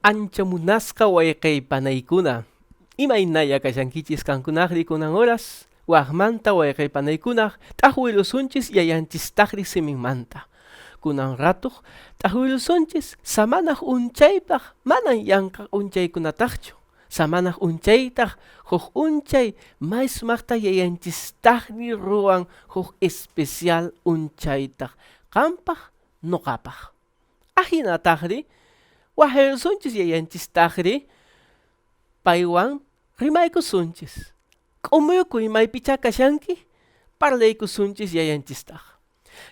Ancha munasqa wayqay panaykuna. Imaynaya kashankichis kankunaqri kunan horas, waqmanta wayqay panaykunaq t'aqwilusunchis yayanchistaqri siminmanta. Kunan ratuq t'aqwilusunchis samanaq unchaypaq manan yankaq unchaykunataqchu. Samanaq unchaytaq huk unchay may sumaqta yayanchistaqri ruwan huk especial unchaytaq qampaq nuqapaq. Ahinataqri wahelsunchis yayanchistaqri paywan rimaykusunchis. K'umuyukuy maypicha kashanki parlaykusunchis yayanchistaq.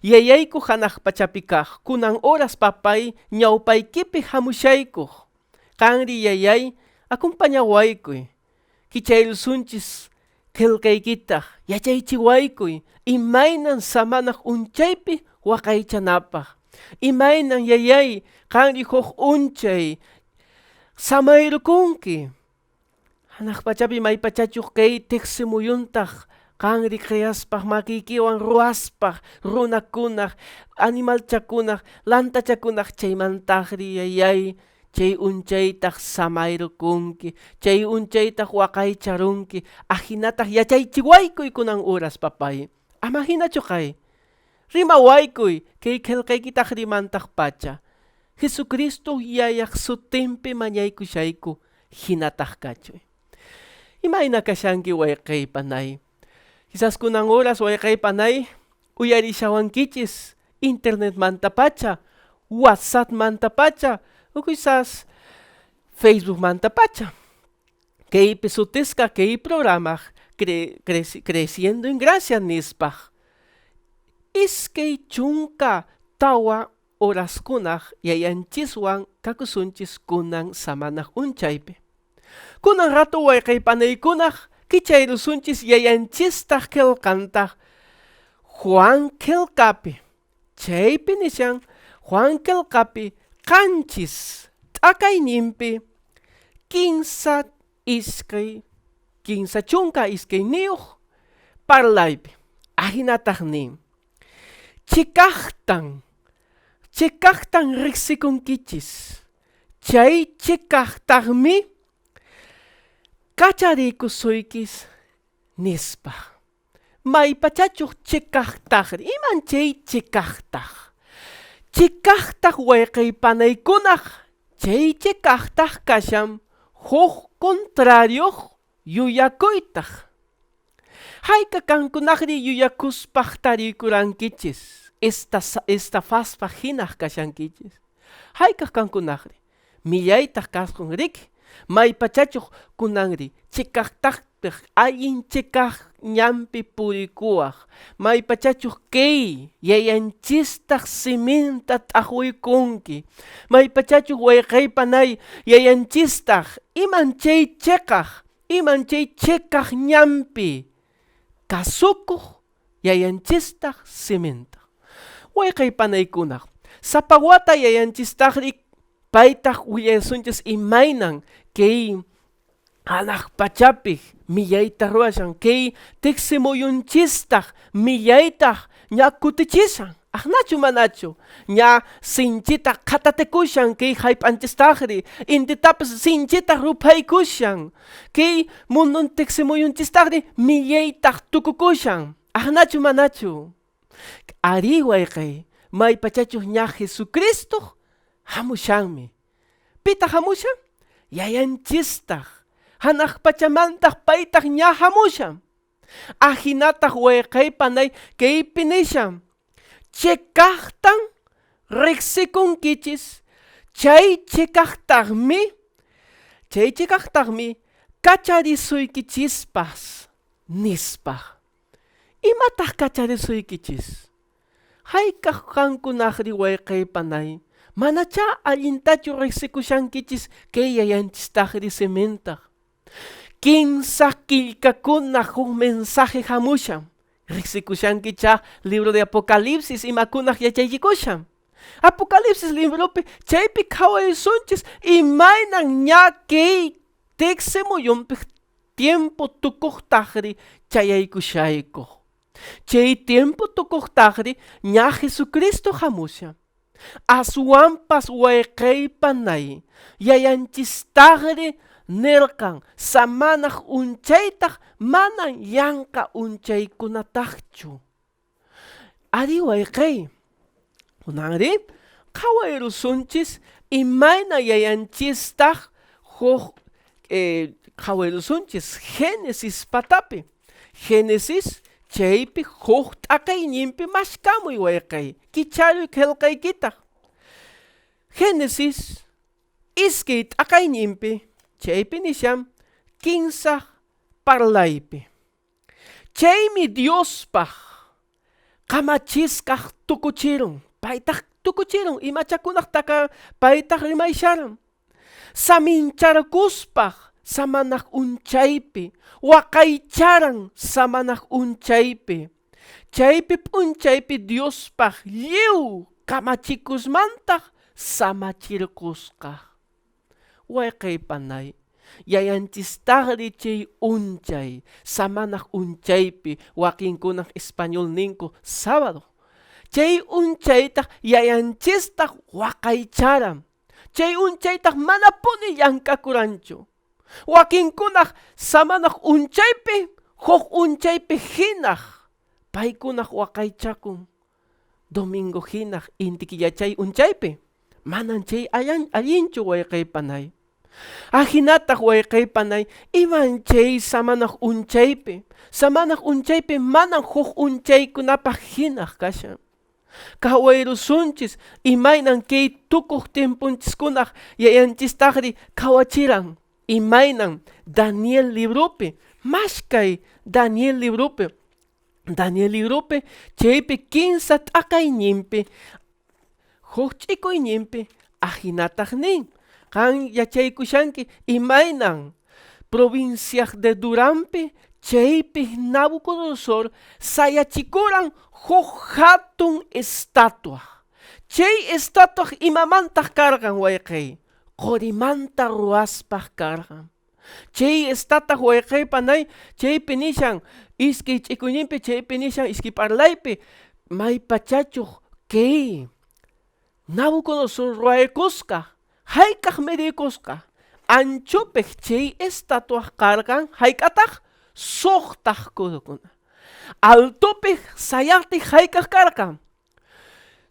Yayayku hanaq pachapi kaq kunan horas papay ñawpaykipi hamushaykuq. Qanri yayay acompañawaykuy. Kichaylusunchis qillqaykitaq yachaychiwaykuy imaynan samanaq unchaypi waqaychanapaq. Imaynan yayay qanri huk unchay samayrukunki. Hanaq pachapi maypachachuq kay tiqsimuyuntaq qanri kriyaspaq makikiwan ruwaspaq runakunaq animalchakunaq lantachakunaq chaymantaqri yayay chay unchaytaq samayrukunki, chay unchaytaq waqaycharunki, ahinataq yachaychiwaykuy kunan horas papay. Ama hinachu kay. Rimawaykuy kay qillqaykitaq rimantaq pacha. Jesucristo yayaq sutinpi mañaykushayku hinataq kachuy. Imayna kashanki wayqay panay. Quizás kunan horas wayqay panay uyarishawankichis internet manta pacha, WhatsApp manta pacha, o quizás Facebook manta pacha. Kaypi sutisqa kay programaq creciendo en gracia nispaq. Iskay chunka tawa horaskunaq yayanchiswan kakusunchis kunan samanaq unchaypi. Kunan rato wayqay panaykunaq kichayrusunchis yayanchistaq qillqantaq Juan qillqapi. Chaypi nishan Juan qillqapi qanchis t'aqayninpi kinsa chunka iskay niyuq parlaypi. Ahinataq nin. Chikaqtan riqsikunkichis. Chay chikaqtaqmi kacharikusuykis nispaq. Maypachachuq chikaqtaqri. Iman chay chikaqtaq. Chikaqtaq wayqay panaykunaq. Chay chikaqtaq kashan huk contrarioq yuyakuytaq. Hayka kankunaqri yuyakuspaq tarikurankichis. Estafaspaq hinaq kashankichis. Hayka kankunaqri. Millaytaq kasqunriki. Maypachachuq kunanri chikaqtaqpiq allin chikaq ñampi purikuwaq. Maypachachuq kay yayanchistaq siminta t'aqwiykunki. Maypachachuq wayqay panay yayanchistaq iman chay chikaq ñampi kasukuq yayanchistaq siminta. Wayqay panaykunaq sapawata yayanchistaqri paytaq willasunchis imaynan kay hanaq pachapi millayta ruwashan kay tiqsimuyunchistaq millaytaq ña kutichishan. Nachu manachu ña sinchita qatatikushan kay hayp'anchistaqri intitapis sinchita rupaykushan kay mundun tiqsimuyunchistaqri millaytaq tukukushan. Nachu manachu. Ari wayqay maypachachuq ña Jesucristo hamushanmi. Pita hamushan? Yayanchistaq. Hanaq pachamantaq paytaq ña hamushan. Ahinataq wayqay panay kaypi nishan. Chikaqtan riqsikunkichis. Chay chikaqtaqmi kacharisuykichis nispaq. Imataq kacharisuykichis? Haykaq kankunaqri wayqay panay. Manacha allintachu riqsikushankichis kay yayanchistaqri simintaq. Kinsa killkakunaq huk mensaje hamushan. Riqsikushankicha libro de Apocalipsis imakunaq yachaychikushan. Apocalipsis libropi chaypi qhawaysunchis imaynan ña kay tiqsimuyunpi tiempo tukuqtaqri chayaykushaykuq. Chay tiempo tukuqtaqri ña Jesucristo hamushan. Aswampas wayqaypanay yayanchistaqri nirqan samanaq unchaytaq manan yanqa unchaykunataqchu. Ari wayqay kunanri qhaway rusunchis imayna yayanchistaq huk qhaway rusunchis Génesis patapi. Génesis chaypi huk t'aqayninpi mashkamuy wayqay kicharuy qillqaykitaq. Génesis iskay t'aqayninpi chaypi nishan kinsaq parlaypi. Chaymi Diospaq kamachisqaq tukuchirun. Paytaq tukuchirun imachakunaqtaqa paytaq rimaysharan. Samincharkuspaq samanaq unchaypi, waqaycharan samanaq unchaypi. Chaypi p'unchaypi Diospaq lliw kamachikusmantaq samachirkusqa. Wayqaypanay yayanchistaqri chay unchay samanaq unchaypi wakinkunaq español ninku sábado. Chay unchaytaq yayanchistaq waqaycharan. Chay unchaytaq mana puni llankakuranchu. Wakinkunaq samanaq unchaypi huk unchaypi hinaq paykunaq waqaychakun. Domingo hinaq inti killachay unchaypi manan chay allinchu wayqaypanay. Ahinataq wayqaypanay iman chay samanaq unchaypi. Samanaq unchaypi manan huk unchaykunapaq hinaq kashan. Qhaway rusunchis imaynan kay tukuq timpunchikkunaq yayanchistaqri qhawachiran. Imaynan Daniel librupi, mashkay Daniel librupi. Daniel librupi chaypi kinsa t'aqayninpi huk ch'ikuyninpi ahinataq nin. Qan yachaykushanki imaynan provincia de Duranpi chaypi Nabucodonosor sayachikuran huk hatun estatua. Chay estatua imamantaq karqan wayqay. Qorimanta ruwaspaq karqan. Chay estatua wayqaypanay chaypi nishan iskay ch'ikuyninpi chaypi nishan iskay parlaypi maypachachuq kay Nabucodonosor ruwaykusqa haykaq medikusqa anchupik chay estatua karqan hayk'ataq suqtaq kudukuna. Altupik sayaqtik haykaq karqan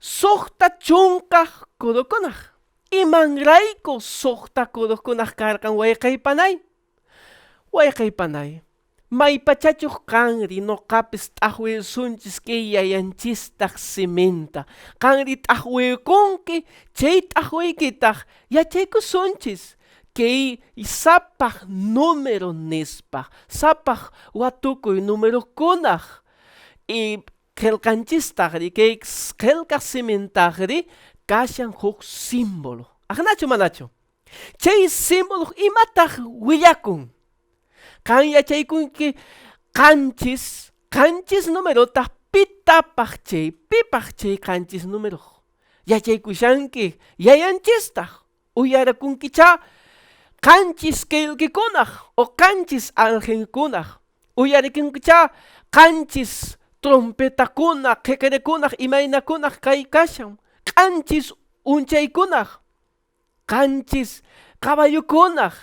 suqta chunqaq kudukunaq. Imanrayku suqta kudukunaq karqan wayqaypanay. Wayqaypanay maypachachuq kanri nuqapis t'aqwirsunchis kay yayanchistaq simenta. Kanri t'aqwirkunki chay t'aqwiykitaq yachaykusunchis kay sapaq número nispaq, sapaq watukuy numerokunaq qillqanchistaqri kay qillqaq simentaqri kashan huk símbolo. Ajnachu manachu? Chay símbolo imataq willakun. Kan yachaykunki qanchis numerotaq pitapaq chay, pipaq chay qanchis numero. Yachaykushanki yayanchistaq uyarakunkicha qanchis qillqikunaq o qanchis angelkunaq. Uyarikunkicha qanchis trompetakunaq, qeqerekunaq imaynakunaq kay kashan. Qanchis unchaykunaq, qanchis caballukunaq.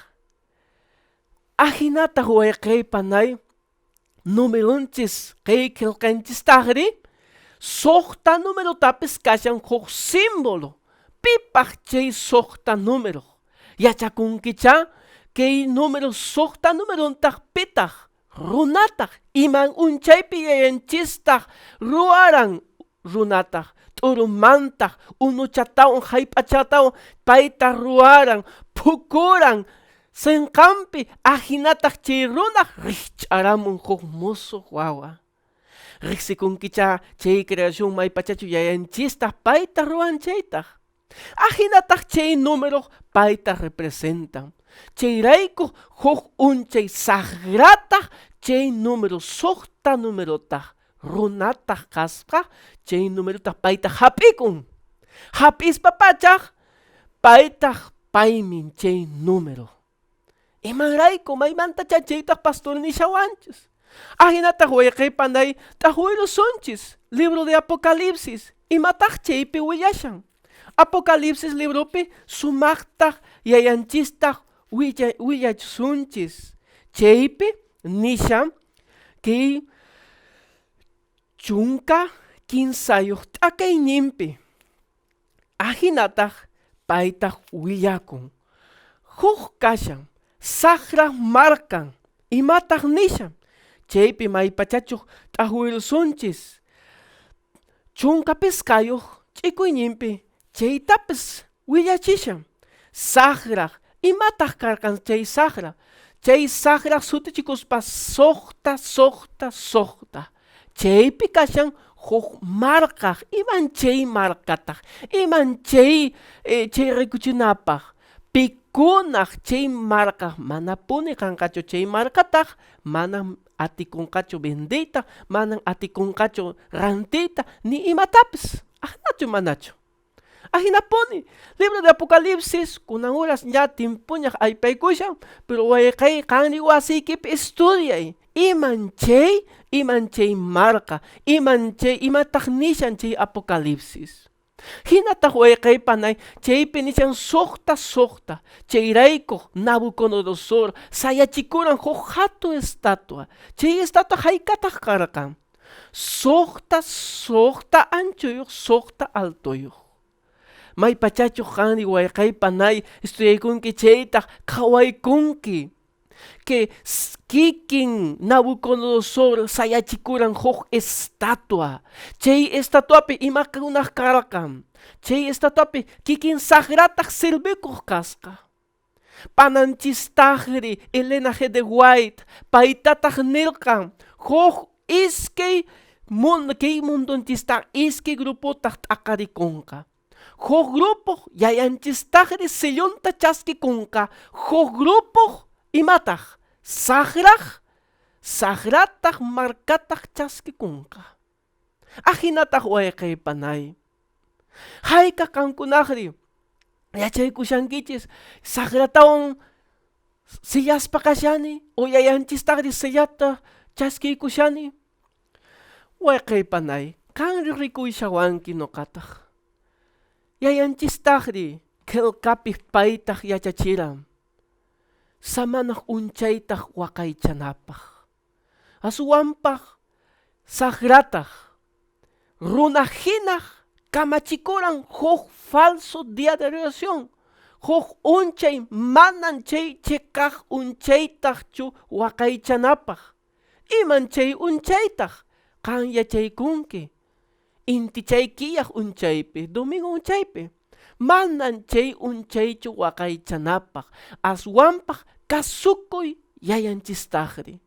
Ahinataq wayqaypanay numerunchis kay qillqanchistaqri suqta numerotapis kashan huk símbolo. Pipaq chay suqta numero. Yachakunkicha kay numero suqta numerontaq pitaq runataq iman unchaypi yayanchistaq ruwaran runataq. T'urumantaq unuchatawan hayp'achatawan payta ruwaran phukuran sinqanpi ahinataq chay runaq rikch'aramun huk musuq wawa. Riqsikunkicha chay creación maypachachu yayanchistaq payta ruwanchaytaq. Ahinataq chay número payta representan. Chayrayku huk unchay sagrataq chay número suqta numerotaq. Runataq kasqa chay numerotaq paytaq hap'ikun. Hap'ispa paytaq paymin chay número. Imanrayku maymantacha chaytaq pastor nishawanchis. Ahinataq wayqaypanay t'aqwirusunchis libro de Apocalipsis imataq chaypi willashan. Apocalipsis libropi sumaktaj yayanchistaq willachsunchis. Chaypi nishan kay chunka kinsayuq t'akayninpi ajinataj paytaj willakun. Huk kashan saqraq markan imataj nishan chaypi maypachachuq t'ajwilsunchis. Chunka piskayuq ch'ikuyninpi chaytapis willachishan. Saqraq imataj karkan chay saqraq. Chay saqraq sutichikuspa suqta. Chaypi kashan huk markaq iman chay markataj, iman chay rikuchinapaq. Pikunaq chay markaq mana puni kanqachu chay markataj, manam atikunqachu bendiyta, manam atikunqachu rantiyta ni imatapis. Ajnachu manachu. Ajinapuni, libro de Apocalipsis, kunan horas ya timpuñaq aypaykushan, pero wayqay qanri wasiykipi estudiay. Iman chay marka, imataj nishan chay Apocalipsis. Hinataq wayqay panay, chaypi nishan suqta, chayraykuq Nabucodonosor sayachikuran huk hatun estatua. Chay estatua haykataq karqan. Suqta anchuyuq, suqta altuyuq. Maypachachuq qanri wayqay panay estudiaykunki chaytaq qhawaykunki. Que kikin Nabucodonosor sayachikuran huk estatua. Chay estatuapi imakunaq karqan. Chay estatuapi kikin saqrataq sirvikuq kasqa. Pananchistaqri Elena G. de White paytataq nirqan huk iskay kay mundunchistaq iskay gruputaq t'aqarikunqa. Huk grupo yayanchistaqri sillunta chaskikunqa. Huk grupo imataj saqrataq markataq chaskikunqa. Ajinataj wayqay panay. Hayka kankunaqri yachaykushankichis saqratawan sillaspa kashani o yayanchistaqri sillata chaskiykushani. Wayqay panay kanri rikuyashawanki nuqataq. Yayanchistaqri qillqapih paytaq yachachiran. Samanaq unchaytaq waqaychanapaq. Aswanpaq saqrataq runajinaq kamachikuran huk falso día de redención. Huk unchay manan chay chiqaq unchaytaqchu waqaychanapaq. Iman chay unchaytaq qan yachaykunki. Inti chay killaq unchaypi, domingo unchaypi. Manan chay unchaychu waqaychanapaq. Aswanpaq kasukuy yayanchistaqri.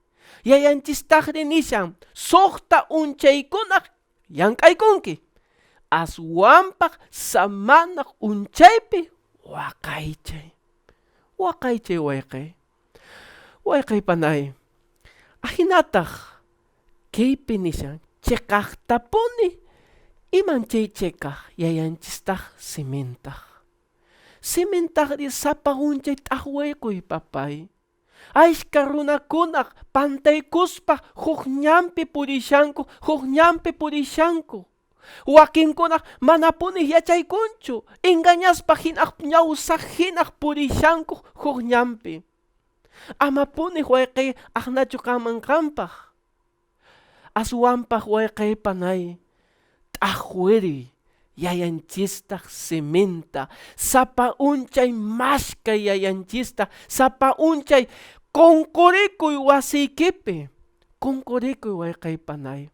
Yayanchistaqri nishan suqta unchaykunaq llank'aykunki. Aswanpaq samanaq unchaypi waqaychay. Waqaychay wayqay. Wayqay panay. Ajinataq kaypi nishan chiqaqtapuni. Iman chay chiqaq yayanchistaq simintaq. Simintaqri sapa unchay t'aqwaykuy papay. Ayshka runakunaq pantaykuspa huk ñanpi purishanku. Wakinkunaq mana punih yachaykunchu. Engañaspa hinaq ñawsaq hinaq purishanku huk ñanpi. Ama punih wayqay aqnachu qamanqanpaq. Aswanpaq wayqay panay. T'aqwiri yayanchistaq simenta. Sapa unchay mashkay yayanchistaq. Sapa unchay qunqurikuy wasiykipi. Qunqurikuy wayqay panay.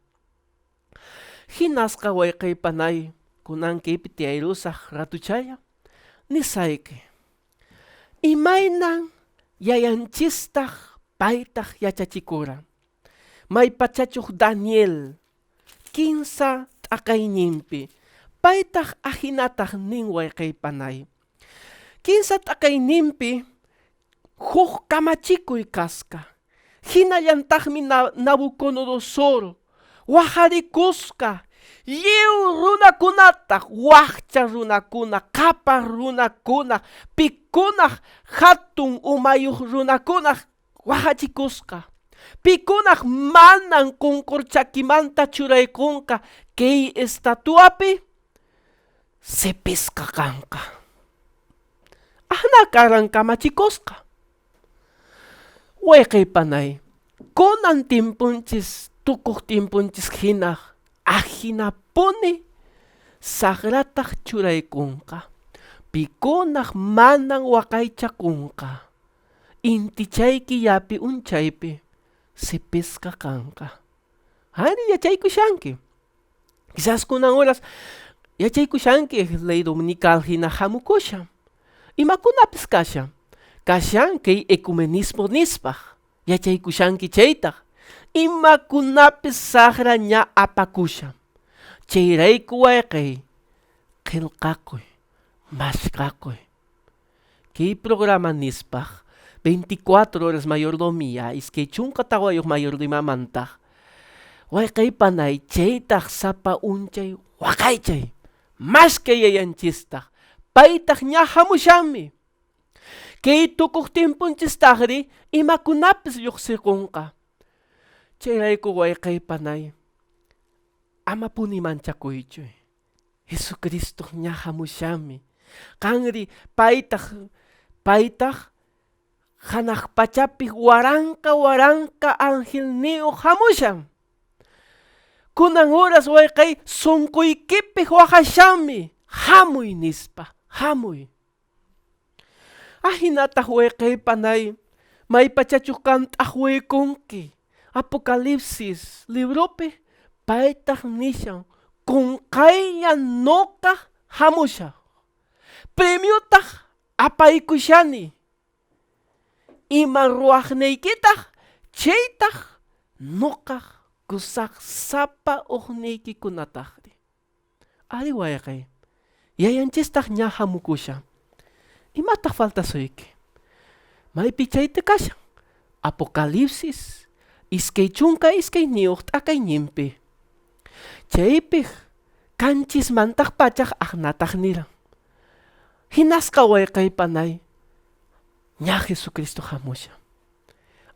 Hinasqa wayqay panay kunankaypi tiyayrusaq ratuchaya nisayki. Imaynan yayanchistaq paytaq yachachikuran. Maypachachuq Daniel 15 t'aqayninpi paytaq ajinataq nin wayqay panay. 15 t'aqayninpi huk kamachikuy kasqa. Hinallantaqmi Nabucodonosor waqarikusqa lliw runakunataq, waqcha runakuna, qapa runakuna, pikunaq hatun umayuq runakunaq waqachikusqa. Pikunaq manan qunqur chakimanta churaykunqa kay estatuapi sepiska kanka. Ahnakarang kamachikoska. Wekay panay, kunan timpunchis, tukuk timpunchis hinah, ahinapuni, sagratah churay kunka. Pikunah manang wakay chakunka. Inti chayki yapi unchaypi, sepiska kanka. Hani yachaykushanki. Quizás kunan horas yachaykushanki ley dominical hina hamukusha. Imakunapis kasha. Kashan kay ecumenismo nispah. Yachaykushanki chaytah. Imakunapis sagra nya apakusha. Chayrayku wayqay qillqakuy, mashqakuy. Kay programa nispah 24 horas mayordomía iskay chunka tawayuq mayordomamantaq. Wayqay panay chaytaq sapa unchay waqaychay. Mashkay yayanchistaq. Paytaq nya hamushanmi. Kay tukuk timpunchistaqri imakunapis lluqsikunqa. Chayrayku wayqay panay amapuni manchakuychu. Jesucristo nya hamushanmi. Kanri paytaq hanaq pachapi waranka ángel niyuq hamushan. Kunan horas wayqay sunquykipik waqashanmi. Hamuy nispa, hamuy. Ahinataq wayqay panay maypachachuq kantaq waykunki. Apocalipsis libropi paytaq nishan kunqaylla nuqa hamusha. Premiutaq apaykushani. Ima ruwaqnaykitaq chaytaq nuqa kusaq sapa uqniykikunataqri. Ari wayqay yayanchistaq nya hamukusha. Imataq faltasuyki. Maypi chayta kashan. Apocalipsis iskay chunka iskay niyuq t'akayninpi. Chaypik kanchismantaq pachaq aqnataq niran. Hinasqa wayqay panay nya Jesucristo hamusha.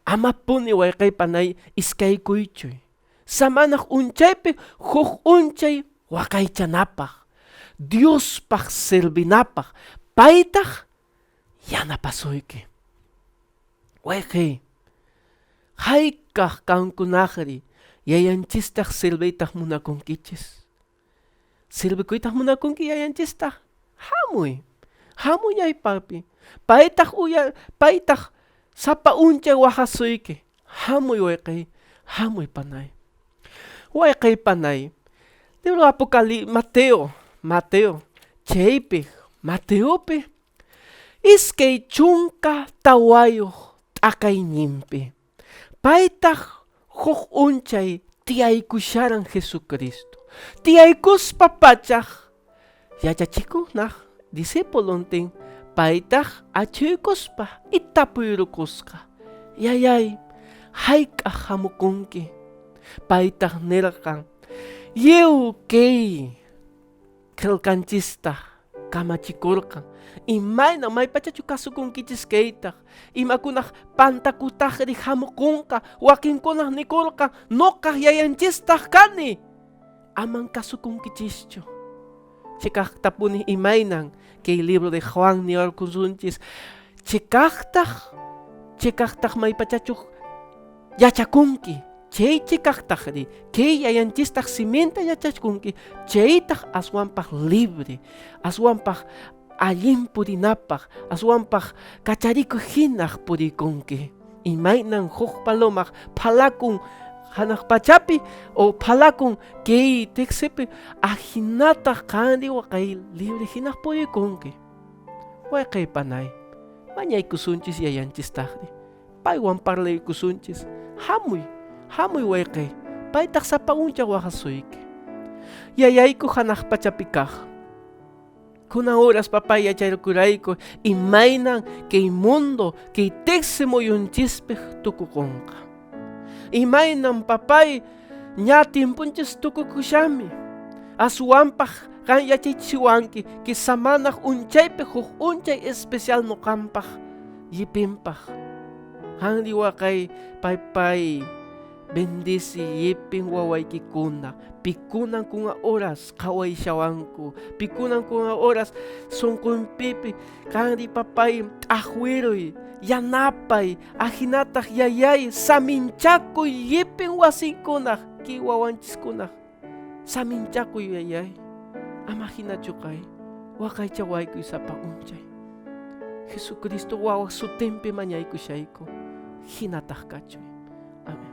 Amapuni wayqay panay iskaykuychuy. Samanaq unchaypi huk unchay waqaychanapaq. Diospaq servinapaq. Paytaq yanapasuyki. Wayqay haykaq kankunaqri yayanchistaq sirviytaq munakunkichis. Sirvikuytaq munakunki yayanchistaq hamuy. Hamuy papi. Paytaq sapa unchay waqasuyki. Hamuy wayqay. Hamuy panay. Wayqay panay. Libro Apocalipsis Mateo. Chaypi Mateopi iskay chunka tawayuq t'akayninpi. Paytaq huk unchay tiyaykusharan Jesucristo. Tiyaykuspa pachaq yachachikunaq discipuluntin paytaq achuykuspa itapuyrukusqa. Yayay, hayk'aq hamukunki. Paytaq nirqan yew kay qillqanchistaq kamachikurqan. Imayna maypachachu kasukunkichis kaytaq. Imakunaq pantakutaqri hamukunqa. Wakinkunaq nikurqan nuqaq yayanchistaq kani. Aman kasukunkichischu. Chikaqtapuni imaynan kay libro de Juan niwarkusunchis. Chikaqtaq maypachachu yachakunki. Chay chikaqtaqri kay yayanchistaq siminta yachakunki. Chaytaq aswanpaq libre. Aswanpaq allin purinapaq. Aswanpaq kachariku hinaq purikunki. Imaynan huk palomaq phalakun hanaq pachapi o phalakun kay teksipi ahinataq kanri waqay libre hinaq purikunki. Wayqay panay mañaykusunchis yayanchistaqri. Paywan parlaykusunchis. Hamuy wayqay. Paytaq sapa uncha waqasuyki. Yayayku hanaq pachapi kaq. Kunan horas papay yachaykurayku imaynan kay mundo kay teksi muyunchispik tukukunqa. Imaynan papay nya timpunchis tukukushami. Aswanpaq kan yachaychiwanki ki samanaq unchaypi huk unchay especial nuqanpaq yipinpaq. Hanri waqay paypay bendice yipin wawaykikuna, pikunan kunga horas kawayshawanku, pikunan kunga horas sunqunpipi kanri papay t'ajwiruy, yanapay, ajinataj yayay, saminchakuy yipin wasinkunaj ki wawanchiskunaj, saminchakuy yayay, ama hinachu kay waqaychawaykuy sapa unchay. Jesucristo wawaq sutinpi mañaykushayku, hinataj kachuy. Amén.